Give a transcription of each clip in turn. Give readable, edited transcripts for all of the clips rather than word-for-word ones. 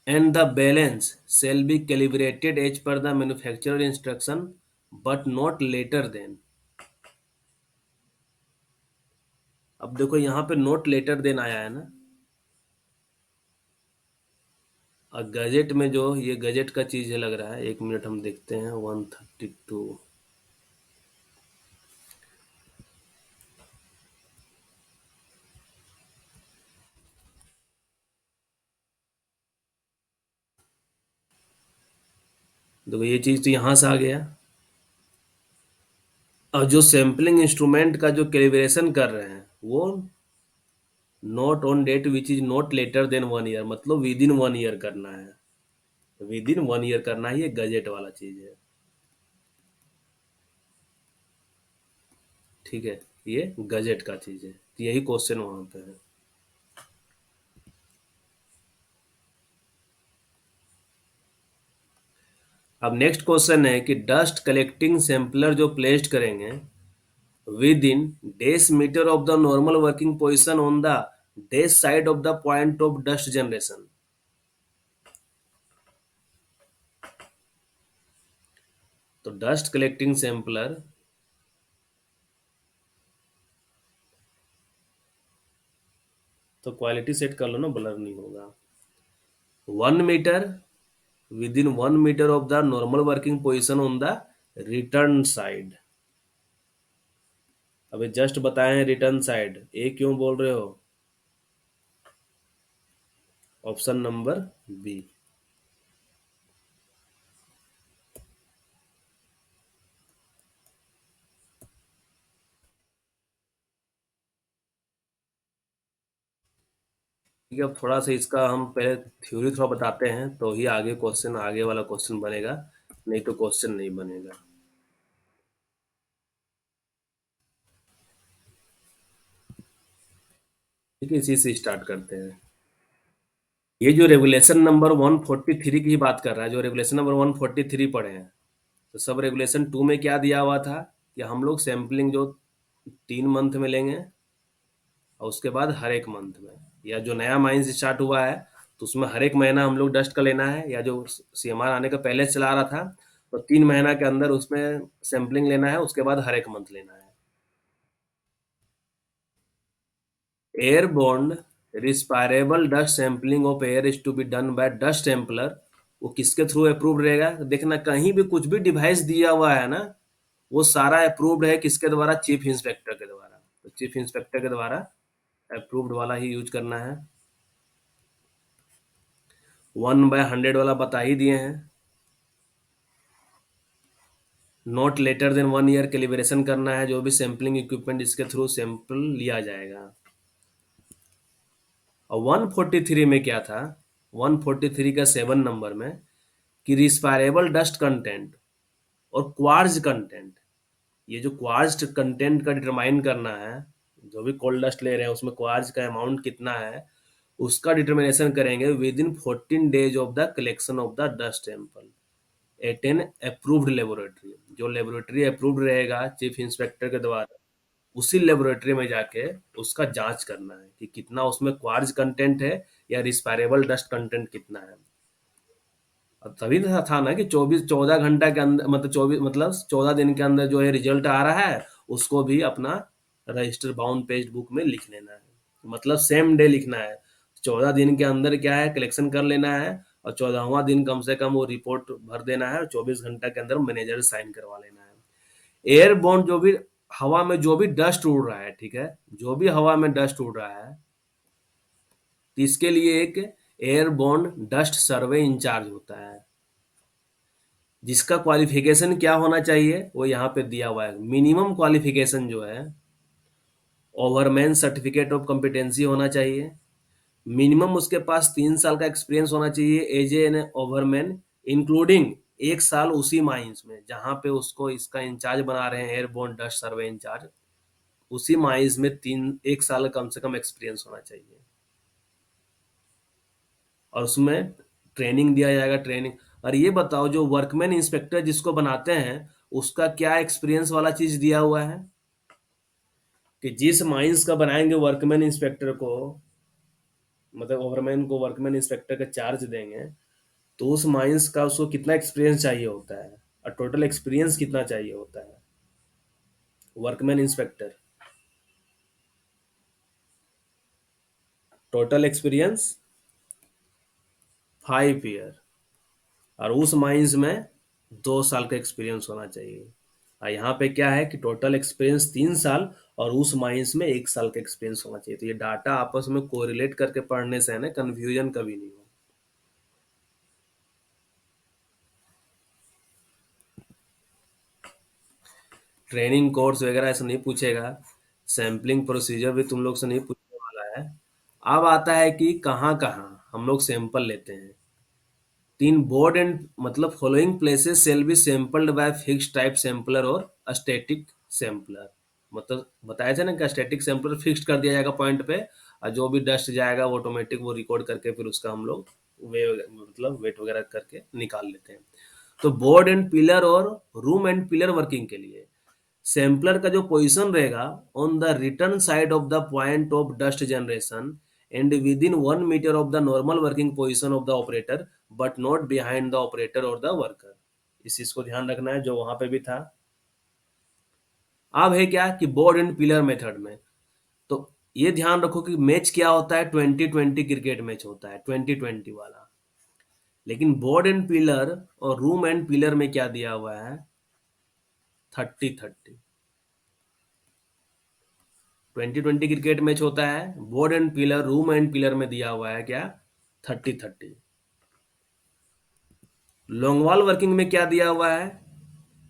and the balance shall be calibrated as per the manufacturer instruction but not later than। अब देखो यहाँ पे note letter then आया है ना, और गजेट में जो ये गजेट का चीज है लग रहा है, 1 मिनट हम देखते हैं 132। देखो ये चीज तो यहाँ से आ गया, और जो सैम्पलिंग इंस्ट्रूमेंट का जो कैलिब्रेशन कर रहे हैं वो note on date which is not later than 1 year, मतलब विद इन 1 ईयर करना है, विद इन 1 ईयर करना है, ये गजेट वाला चीज है। ठीक है, ये गजेट का चीज है, तो यही क्वेश्चन वहां पे है। अब नेक्स्ट क्वेश्चन है कि डस्ट कलेक्टिंग सैम्पलर जो प्लेस्ड करेंगे within dash metre of the normal working position on the dash side of the point of dust generation. तो डस्ट कलेक्टिंग सैम्पलर, तो क्वालिटी सेट कर लो ना, ब्लर नहीं होगा। 1 metre, within 1 metre of the normal working position on the return side. अभी just बताए हैं रिटर्न साइड, ए क्यों बोल रहे हो? Option number B. ठीक है, अब थोड़ा सा इसका हम पहले थ्योरी थोड़ा बताते हैं तो ही आगे क्वेश्चन, आगे वाला क्वेश्चन बनेगा, नहीं तो क्वेश्चन नहीं बनेगा। ठीक है, इसी से स्टार्ट करते हैं। ये जो रेगुलेशन नंबर 143 की बात कर रहा है, जो रेगुलेशन नंबर 143 पढ़े हैं, तो सब रेगुलेशन 2 में क्या दिया हुआ था कि हम लोग सैम्पलिंग जो 3 मंथ में लेंगे और उसके बाद हर एक मंथ में, या जो नया माइंस स्टार्ट हुआ है तो उसमें हर एक महीना हम लोग डस्ट का लेना है, या जो सीएमआर आने का पहले से चला रहा था तो 3 महीना के अंदर उसमें सैम्पलिंग लेना है, उसके बाद हर एक मंथ लेना है। Airborne respirable dust sampling of air is to be done by dust sampler. वो किसके थ्रू अप्रूव्ड रहेगा? देखना कहीं भी कुछ भी डिवाइस दिया हुआ है ना, वो सारा अप्रूव्ड है किसके द्वारा? चीफ इंस्पेक्टर के द्वारा। तो चीफ इंस्पेक्टर के द्वारा अप्रूव्ड वाला ही यूज करना है। 1/100 वाला बता ही दिए हैं। Not later than 1 year calibration करना है, जो भी सैंपलिंग इक्विपमेंट इसके थ्रू सैंपल लिया जाएगा। और 143 में क्या था? 143 का 7 नंबर में कि रिस्पायरेबल डस्ट कंटेंट और क्वार्ज कंटेंट, ये जो क्वार्ज कंटेंट का डिटरमाइन करना है, जो भी कोल्ड डस्ट ले रहे हैं उसमें क्वार्ज का अमाउंट कितना है, उसका डिटर्मिनेशन करेंगे within 14 days of the collection of the dust sample at an approved laboratory. जो लेबोरेटरी अप्रूव्ड रहेगा चीफ इंस्पेक्टर के द्वारा, उसी लेबोरेटरी में जाके उसका जांच करना है कि कितना उसमें क्वार्ज कंटेंट है या रिस्पायरेबल डस्ट कंटेंट कितना है। अब तभी तो था ना कि 14 घंटा के अंदर, मतलब 14 दिन के अंदर जो है रिजल्ट आ रहा है, उसको भी अपना रजिस्टर बाउंड पेज बुक में लिख लेना है, मतलब सेम डे लिखना है। 14 दिन के अंदर क्या है, कलेक्शन कर लेना है, और 14वां दिन कम से कम वो रिपोर्ट भर देना है, और 24 घंटा के अंदर मैनेजर साइन करवा लेना है। एयरबोर्न जो भी हवा में जो भी डस्ट उड़ रहा है, ठीक है, जो भी हवा में डस्ट उड़ रहा है, तो इसके लिए एक एयरबोर्न डस्ट सर्वे इंचार्ज होता है, जिसका क्वालिफिकेशन क्या होना चाहिए वो यहाँ पे दिया हुआ है। मिनिमम क्वालिफिकेशन जो है, ओवरमैन सर्टिफिकेट ऑफ कॉम्पिटेंसी होना चाहिए। मिनिमम उसके पास 3 साल का एक्सपीरियंस होना चाहिए एज एन ओवरमैन, इंक्लूडिंग 1 साल उसी माइंस में जहाँ पे उसको इसका इंचार्ज बना रहे हैं, एयरबोर्न डस्ट सर्वे इंचार्ज, उसी माइंस में 1 साल कम से कम एक्सपीरियंस होना चाहिए। और उसमें ट्रेनिंग दिया जाएगा, ट्रेनिंग। और ये बताओ, जो वर्कमैन इंस्पेक्टर जिसको बनाते हैं, उसका क्या एक्सपीरियंस वाला चीज दिया हुआ है कि जिस माइंस का बनाएंगे वर्कमैन इंस्पेक्टर को, मतलब ओवरमैन को वर्कमैन इंस्पेक्टर का चार्ज देंगे, तो उस माइंस का उसको कितना एक्सपीरियंस चाहिए होता है, और टोटल एक्सपीरियंस कितना चाहिए होता है workman inspector, total experience 5 year, और उस माइंस में 2 साल का एक्सपीरियंस होना चाहिए। और यहाँ पे क्या है कि टोटल एक्सपीरियंस 3 साल और उस माइंस में 1 साल का एक्सपीरियंस होना चाहिए। तो ये डाटा आपस में कोरिलेट करके पढ़ने से है ना, कंफ्यूजन कभी नहीं हो। ट्रेनिंग कोर्स वगैरह ऐसा नहीं पूछेगा, सैम्पलिंग प्रोसीजर भी तुम लोग से नहीं पूछने वाला है। अब आता है कि कहाँ कहाँ हम लोग सैंपल लेते हैं। तीन बोर्ड एंड मतलब following places shall be sampled by fix type sampler और स्टैटिक सैंपलर। मतलब बताया था ना कि स्टैटिक सैंपलर फिक्स कर दिया जाएगा पॉइंट पे, और जो भी डस्ट जाएगा वो ऑटोमेटिक वो रिकॉर्ड करके फिर उसका हम लोग वे मतलब वेट वगैरह करके निकाल लेते हैं। तो बोर्ड एंड पिलर और रूम एंड पिलर वर्किंग के लिए सैम्पलर का जो पोजीशन रहेगा on the return side of the point of dust generation and within 1 metre of the normal working position of the operator, but not behind the operator और the worker. इस चीज को ध्यान रखना है जो वहां पे भी था। अब है क्या कि बोर्ड एंड पिलर मेथड में, तो ये ध्यान रखो कि मैच क्या होता है, 2020 क्रिकेट मैच होता है, 2020 वाला। लेकिन बोर्ड एंड पिलर और रूम एंड पिलर में क्या दिया हुआ है, 30-30। 2020 क्रिकेट मैच होता है, board and pillar room and pillar में दिया हुआ है क्या, 30-30। लॉन्ग वॉल वर्किंग में क्या दिया हुआ है,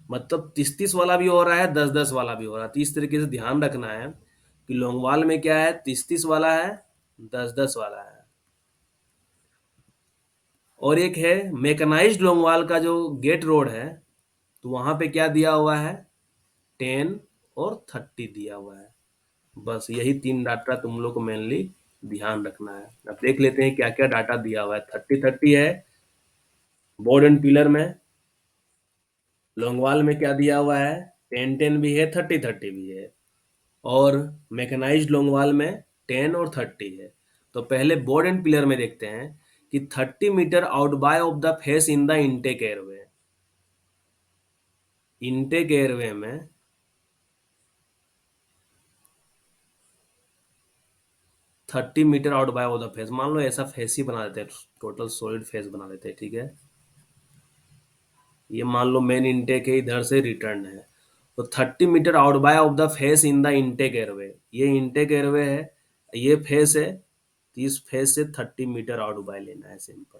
मतलब 30-30 वाला भी हो रहा है, 10-10 वाला भी हो रहा है। तो इस तरीके से ध्यान रखना है कि लॉन्ग वॉल में क्या है, 30-30 वाला है, 10-10 वाला है। और एक है मैकेनाइज्ड लॉन्ग वॉल का जो गेट रोड है, तो वहां पे क्या दिया हुआ है, 10 और 30 दिया हुआ है। बस यही 3 डाटा तुम लोग को मेनली ध्यान रखना है। अब देख लेते हैं क्या क्या डाटा दिया हुआ है। 30-30 है बोर्ड एंड पिलर में, लॉन्गवाल में क्या दिया हुआ है, 10-10 भी है, 30-30 भी है। और मैकेनाइज्ड लॉन्गवाल में 10 और 30 है। तो पहले बोर्ड एंड पिलर में देखते हैं कि 30 metre out by of the face in the intake airway, intake airway में 30 metre out by of the face, मान लो ऐसा फेस ही बना देते हैं, टोटल सॉलिड फेस बना देते हैं, ठीक है। ये मान लो मेन इनटेक है, इधर से रिटर्न है, तो 30 metre out by of the face in the intake airway, ये इनटेक एयरवे है, ये फेस है, तो इस फेस से 30 मीटर आउट बाय लेना है, सिंपल।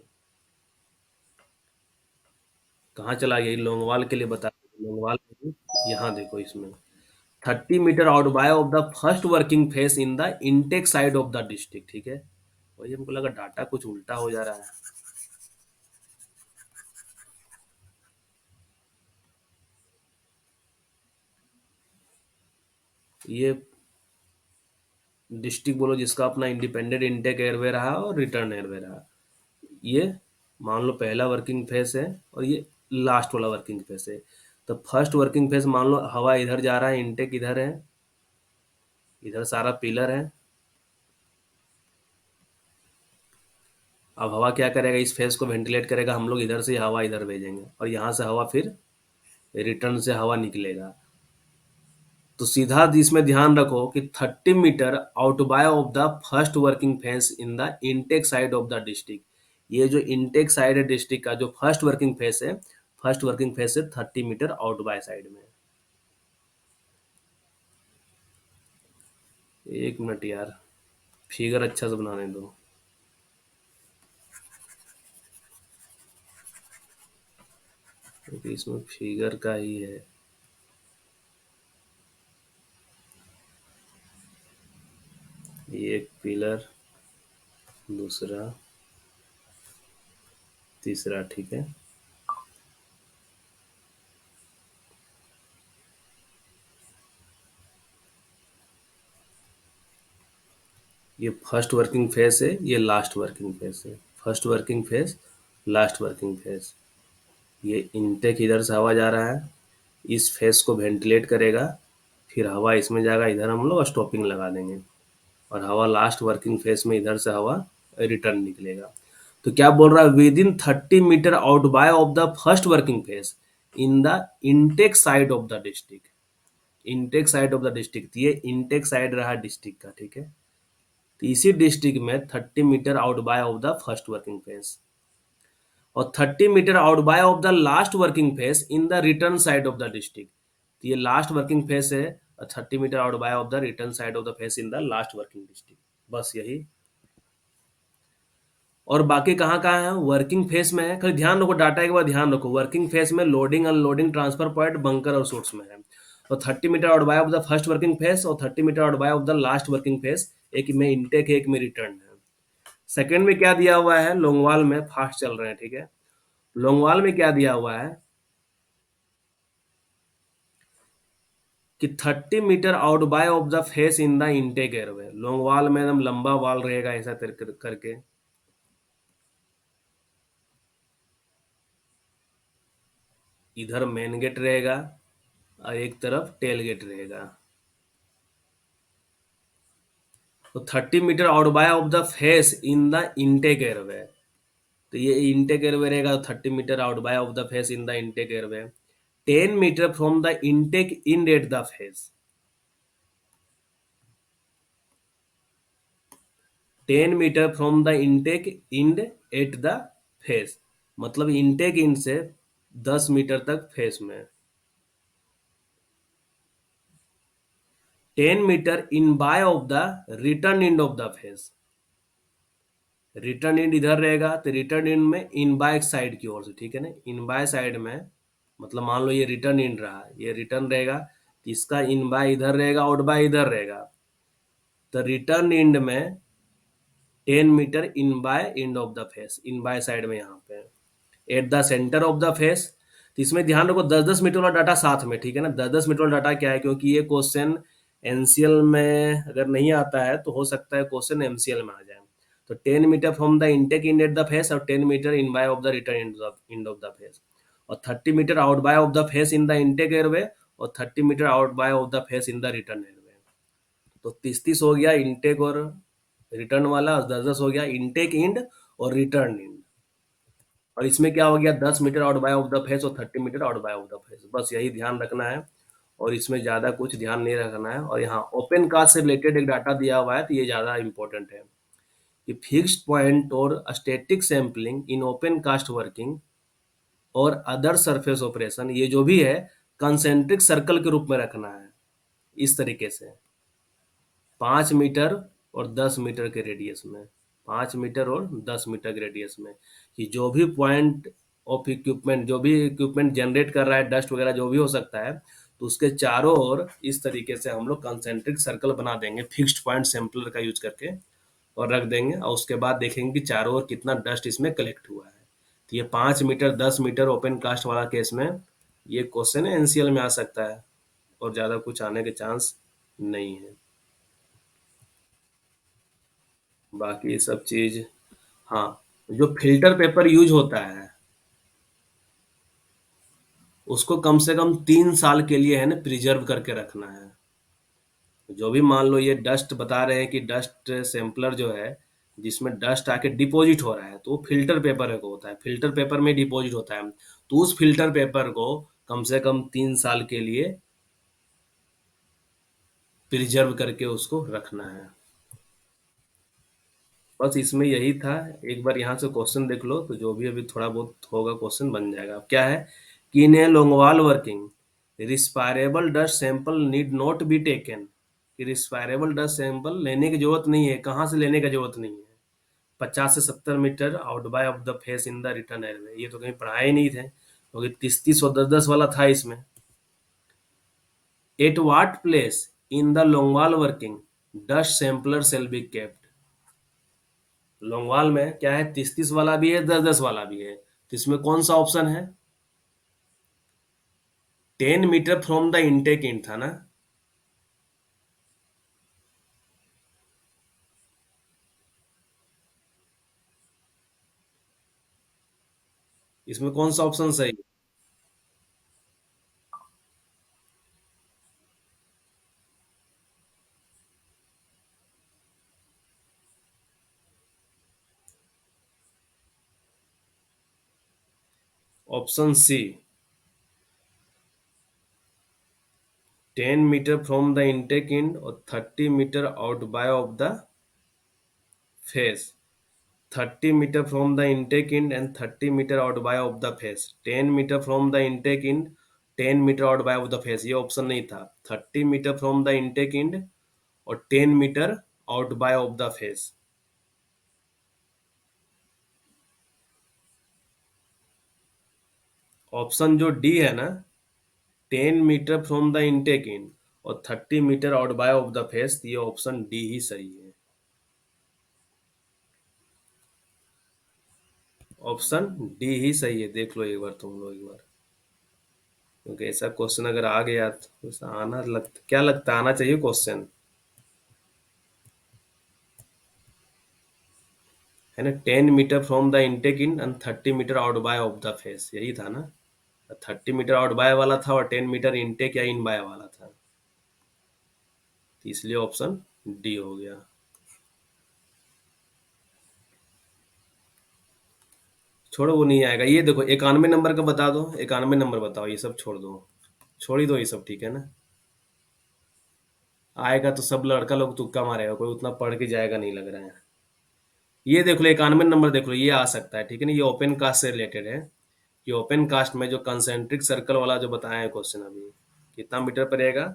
कहाँ चला गया, लोंगवाल के लिए बता, लोंगवाल यहाँ देखो इसमें 30 metre out by of the first working face in the intake side of the district, ठीक है। वही हमको लगा डाटा कुछ उल्टा हो जा रहा है। ये डिस्ट्रिक्ट बोलो जिसका अपना इंडिपेंडेंट इनटेक एयरवे रहा और रिटर्न एयरवे रहा। ये मान लो पहला वर्किंग फेस है और ये लास्ट वाला वर्किंग फेस है। तो फर्स्ट वर्किंग फेस मान लो हवा इधर जा रहा है, इनटेक इधर है, इधर सारा पिलर है। अब हवा क्या करेगा, इस फेस को वेंटिलेट करेगा, हम लोग इधर से हवा इधर भेजेंगे और यहाँ से हवा फिर रिटर्न से हवा निकलेगा। तो सीधा इसमें ध्यान रखो कि 30 metre out by of the first working face in the intake side of the district, ये जो इनटेक साइड है डिस्ट्रिक्ट का, जो फर्स्ट वर्किंग फेस है, फर्स्ट वर्किंग फेस से 30 मीटर आउट बाय साइड में। एक मिनट यार, फिगर अच्छा से बनाने दो। क्योंकि इसमें फिगर का ही है। ये एक पिलर, दूसरा, तीसरा, ठीक है। ये फर्स्ट वर्किंग फेस है, ये लास्ट वर्किंग फेस है, first working face, last working face. ये इनटेक इधर से हवा जा रहा है, इस फेस को वेंटिलेट करेगा, फिर हवा इसमें जाएगा, इधर हम लोग स्टॉपिंग लगा देंगे और हवा लास्ट वर्किंग फेस में इधर से हवा रिटर्न निकलेगा। तो क्या बोल रहा है, within 30 metre out by of the first working phase in the intake side of the district. Intake side of the district, ये इनटेक साइड रहा डिस्ट्रिक्ट का, ठीक है। तो इसी डिस्ट्रिक्ट में 30 metre out by of the first working phase और 30 metre out by of the last working phase in the return side of the district. तो ये लास्ट वर्किंग फेज है, 30 metre out by of the return side of the phase in the last working district. बस यही। और बाकी कहाँ कहाँ है, वर्किंग फेस में है, खाली ध्यान रखो, डाटा एक बार ध्यान रखो, वर्किंग फेस में loading unloading transfer point bunker और सोर्स में है। तो 30 metre out by of the first working face और 30 metre out by of the last working face, एक में इनटेक है एक में रिटर्न है। सेकंड में क्या दिया हुआ है, लोंगवाल में फास्ट चल रहे हैं, ठीक है। लोंगवाल में क्या दिया हुआ है कि 30 metre out by of the face in the intake airway. Longwall में एकदम लंबा वाल रहेगा ऐसा करके, इधर मेन गेट रहेगा और एक तरफ टेल गेट रहेगा। तो 30 metre out by of the face in the intake airway. तो ये इनटेक एयरवे रहेगा, 30 metre out by of the face in the intake airway. 10 metre from the intake end at the face. 10 metre from the intake end at the face, मतलब intake end से 10 metre तक face में। 10 metre inbye of the return end of the face. Return end इधर रहेगा, तो return end में in by side की ओर से, ठीक है ना, इन बाय साइड में, मतलब मान लो ये रिटर्न इंड रहा, ये रिटर्न रहेगा, तो इसका इन बाय इधर रहेगा, आउट बाय इधर रहेगा। तो रिटर्न इंड में 10 metre inbye end of the face, inbye side में यहाँ पे at the centre of the face. तो इसमें ध्यान रखो 10-10 मीटर वाला डाटा साथ में, ठीक है ना। 10-10 मीटर वाला डाटा क्या है, क्योंकि ये क्वेश्चन एनसीएल में अगर नहीं आता है तो हो सकता है क्वेश्चन एमसीएल में आ जाए। तो 10 metre from the intake end at the face और 10 metre inbye of the return end of the face और 30 metre out by of the face in the intake airway और 30 metre out by of the face in the return airway. तो 30-30 हो गया intake और return वाला, और 10-10 हो गया इनटेक इंड और रिटर्न इंड। और इसमें क्या हो गया, 10 metre out by of the face और 30 metre out by of the face. बस यही ध्यान रखना है और इसमें ज़्यादा कुछ ध्यान नहीं रखना है। और यहाँ ओपन कास्ट से रिलेटेड एक डाटा दिया हुआ है, तो ये ज़्यादा इंपॉर्टेंट है कि फिक्स्ड पॉइंट और static sampling in open cast working और अदर सरफेस ऑपरेशन, ये जो भी है कंसेंट्रिक सर्कल के रूप में रखना है इस तरीके से, 5 मीटर और 10 मीटर के रेडियस में, 5 मीटर और 10 मीटर के रेडियस में, कि जो भी पॉइंट ऑफ इक्विपमेंट, जो भी इक्विपमेंट जनरेट कर रहा है, डस्ट वगैरह जो भी हो सकता है, तो उसके चारों ओर इस तरीके से हम लोग कंसेंट्रिक सर्कल बना देंगे फिक्स्ड पॉइंट सैंपलर का यूज करके और रख देंगे। और उसके बाद देखेंगे कि चारों ओर कितना डस्ट इसमें कलेक्ट हुआ है। तो ये 5 मीटर 10 मीटर ओपन कास्ट वाला केस में ये क्वेश्चन एनसीएल में आ सकता है और ज़्यादा कुछ आने के चांस नहीं है। बाकी सब चीज, हाँ, जो फिल्टर पेपर यूज होता है उसको कम से कम 3 साल के लिए है ना प्रिजर्व करके रखना है। जो भी मान लो ये डस्ट बता रहे हैं कि डस्ट सैंपलर जो है जिसमें डस्ट आके डिपॉजिट हो रहा है, तो वो फिल्टर पेपर को होता है, फिल्टर पेपर में डिपॉजिट होता है। तो उस फिल्टर पेपर को कम से कम 3 साल के लिए प्रिजर्व करके उसको रखना है। बस इसमें यही था। एक बार यहाँ से क्वेश्चन देख लो तो जो भी अभी थोड़ा बहुत होगा क्वेश्चन बन जाएगा। अब क्या है कि in a longwall working respirable dust sample need not be taken, कि रिस्पायरेबल डस्ट सैंपल लेने की जरूरत नहीं है। कहाँ से लेने का जरूरत नहीं है, 50 से 70 metre out by of the face in the return airway. ये तो कहीं पढ़ाए ही नहीं थे क्योंकि 30-30 और 10-10 वाला था इसमें। At what place in the longwall working dust sampler shall be kept. Longwall में क्या है, 30-30 वाला भी है, 10-10 वाला भी है, तो इसमें कौन सा ऑप्शन है, 10 metre from the intake in था ना। इसमें कौन सा ऑप्शन सही है? Option C, 10 metre from the intake in और 30 metre out by of the face. 30 metre from the intake in and 30 metre out by of the face. 10 metre from the intake in, 10 metre out by of the face, ये option नहीं था। 30 metre from the intake in और 10 metre out by of the face. Option जो D है ना, 10 metre from the intake in और 30 metre out by of the face, ये option D ही सही है। ऑप्शन डी ही सही है, देख लो एक बार तुम लोग एक बार, क्योंकि ऐसा क्वेश्चन अगर आ गया तो ऐसा आना क्या लगता है, आना चाहिए क्वेश्चन, है ना। 10 metre from the intake in and 30 metre out by of the face, यही था ना। 30 मीटर आउट बाय वाला था और 10 मीटर इंटेक या इन बाय वाला था, तो इसलिए ऑप्शन डी हो गया। छोड़ो वो नहीं आएगा, ये देखो 91 नंबर का बता दो, 91 नंबर बताओ, ये सब छोड़ दो, छोड़ ही दो ये सब, ठीक है ना। आएगा तो सब लड़का लोग तुक्का मारेगा, कोई उतना पढ़ के जाएगा नहीं लग रहा है। ये देख लो 91 नंबर देख लो, ये आ सकता है, ठीक है ना। ये ओपन कास्ट से रिलेटेड है। ये ओपन कास्ट में जो कंसेंट्रिक सर्कल वाला जो बताया है क्वेश्चन अभी, कितना मीटर पड़ेगा?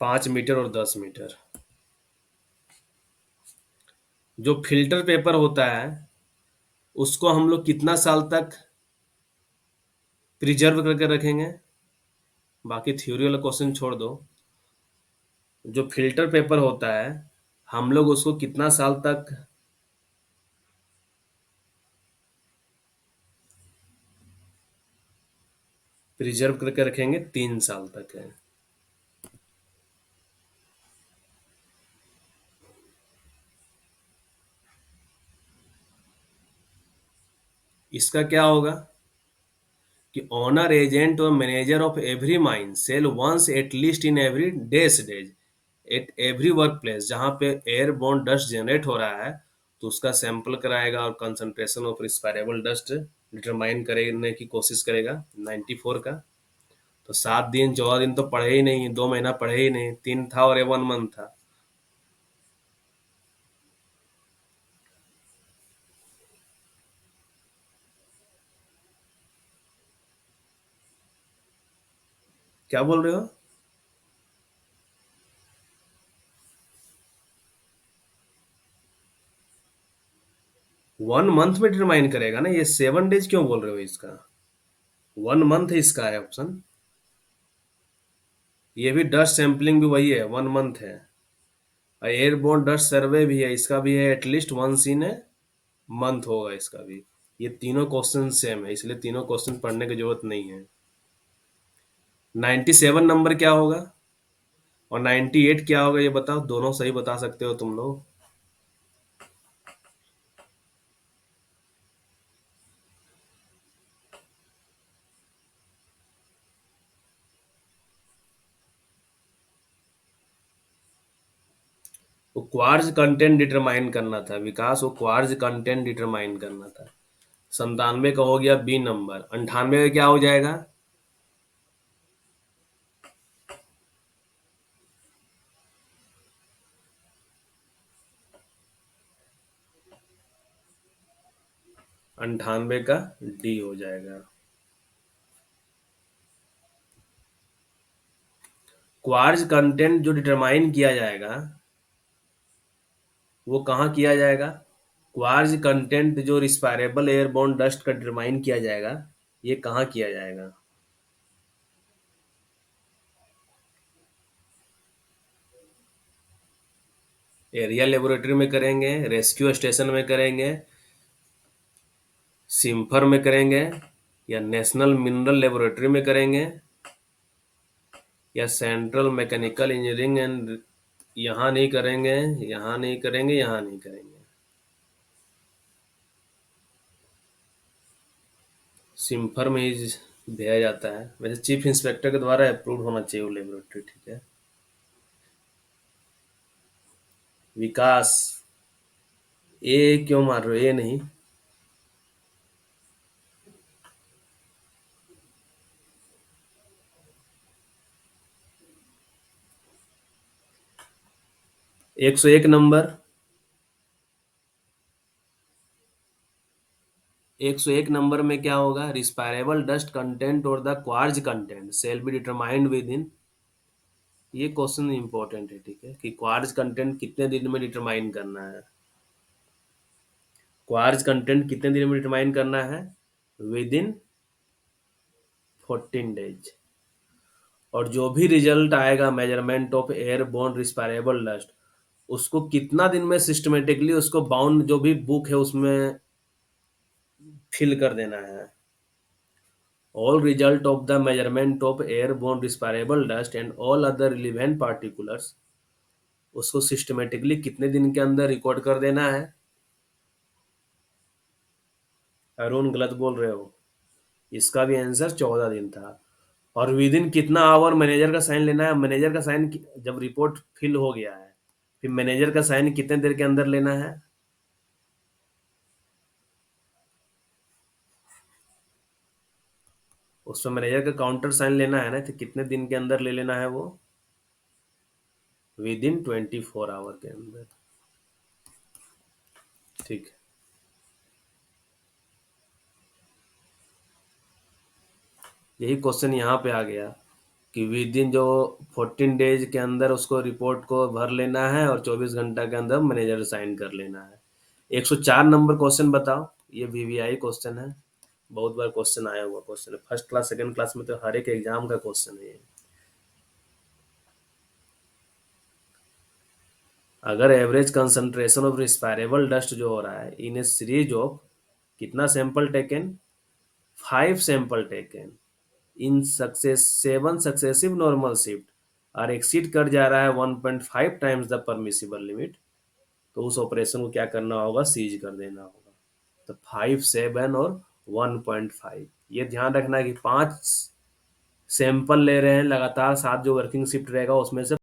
5 मीटर और 10 मीटर। जो फिल्टर पेपर होता है उसको हम लोग कितना साल तक प्रिजर्व करके रखेंगे? बाकी थ्योरी वाला क्वेश्चन छोड़ दो। जो फिल्टर पेपर होता है हम लोग उसको कितना साल तक प्रिजर्व करके रखेंगे? 3 साल तक है। इसका क्या होगा कि ओनर एजेंट और manager of every mine shall once at least in every days at every work place, जहाँ पे एयर बॉर्न डस्ट जनरेट हो रहा है तो उसका सैंपल कराएगा और कंसंट्रेशन ऑफ रिस्पायरेबल डस्ट डिटरमाइन करने की कोशिश करेगा 94 का। तो 7 दिन 14 दिन तो पढ़े ही नहीं, 2 महीना पढ़े ही नहीं, 3 था और ये 1 मंथ था। क्या बोल रहे हो? 1 मंथ में डिटरमाइन करेगा ना, ये 7 डेज क्यों बोल रहे हो इसका? 1 मंथ इसका है ऑप्शन। ये भी डस्ट सैंपलिंग भी वही है, 1 मंथ है। और एयरबोर्न डस्ट सर्वे भी है, इसका भी है at least once in a month होगा इसका भी। ये तीनों क्वेश्चन सेम है, इसलिए तीनों क्वेश्चन पढ़ने की जरूरत नहीं है। 97 नंबर क्या होगा और 98 क्या होगा, ये बताओ, दोनों सही बता सकते हो तुम लोग। वो क्वार्ज कंटेंट डिटरमाइन करना था विकास, वो क्वार्ज कंटेंट डिटरमाइन करना था। 97 का हो गया बी नंबर, 98 का क्या हो जाएगा? 98 का डी हो जाएगा। क्वार्ज कंटेंट जो डिटरमाइन किया जाएगा वो कहाँ किया जाएगा? क्वार्ज कंटेंट जो रिस्पायरेबल एयरबोर्न डस्ट का डिटरमाइन किया जाएगा, ये कहाँ किया जाएगा? एरिया लेबोरेटरी में करेंगे, रेस्क्यू स्टेशन में करेंगे, सिम्फर में करेंगे, या नेशनल मिनरल लेबोरेटरी में करेंगे, या सेंट्रल मैकेनिकल इंजीनियरिंग एंड, यहाँ नहीं करेंगे, यहाँ नहीं करेंगे, यहाँ नहीं करेंगे। सिम्फर में ही भेजा जाता है, वैसे चीफ इंस्पेक्टर के द्वारा अप्रूव होना चाहिए वो लेबोरेटरी, ठीक है। विकास, ए क्यों मार रहे हो? ए नहीं। 101 नंबर, 101 नंबर में क्या होगा? रिस्पायरेबल डस्ट कंटेंट और the quartz content shall be determined within. ये क्वेश्चन इंपॉर्टेंट है, ठीक है, कि क्वार्ज कंटेंट कितने दिन में डिटरमाइन करना है। क्वार्ज कंटेंट कितने दिन में डिटरमाइन करना है? Within 14 days. और जो भी रिजल्ट आएगा measurement of airborne respirable dust, उसको कितना दिन में सिस्टमेटिकली उसको बाउंड जो भी बुक है उसमें फिल कर देना है। All result of the measurement of airborne respirable dust and all other relevant particulars, उसको सिस्टमेटिकली कितने दिन के अंदर रिकॉर्ड कर देना है? अरुण गलत बोल रहे हो, इसका भी आंसर 14 दिन था। और विद इन कितना आवर मैनेजर का साइन लेना है? मैनेजर का साइन जब रिपोर्ट फिल हो गया है, फिर मैनेजर का साइन कितने देर के अंदर लेना है? उसमें मैनेजर का काउंटर साइन लेना है ना, तो कितने दिन के अंदर ले लेना है वो? विद इन 24 आवर के अंदर। ठीक है, यही क्वेश्चन यहाँ पे आ गया कि विद इन जो 14 डेज के अंदर उसको रिपोर्ट को भर लेना है और 24 घंटा के अंदर मैनेजर साइन कर लेना है। 104 नंबर क्वेश्चन बताओ। ये वीवीआई क्वेश्चन है, बहुत बार क्वेश्चन आया हुआ क्वेश्चन है, फर्स्ट क्लास सेकंड क्लास में तो हर एक एग्जाम का क्वेश्चन है ये। अगर एवरेज कंसंट्रेशन ऑफ रिस्पायरेबल डस्ट जो हो रहा है इन ए सीरीज ऑफ, कितना sample taken? 5 sample taken in success 7 successive normal shift और एक्सीड कर जा रहा है 1.5 टाइम्स द परमिसिबल लिमिट, तो उस ऑपरेशन को क्या करना होगा? सीज कर देना होगा। तो 5, 7 और 1.5, ये ध्यान रखना है कि 5 सैंपल ले रहे हैं लगातार, 7 जो वर्किंग शिफ्ट रहेगा उसमें से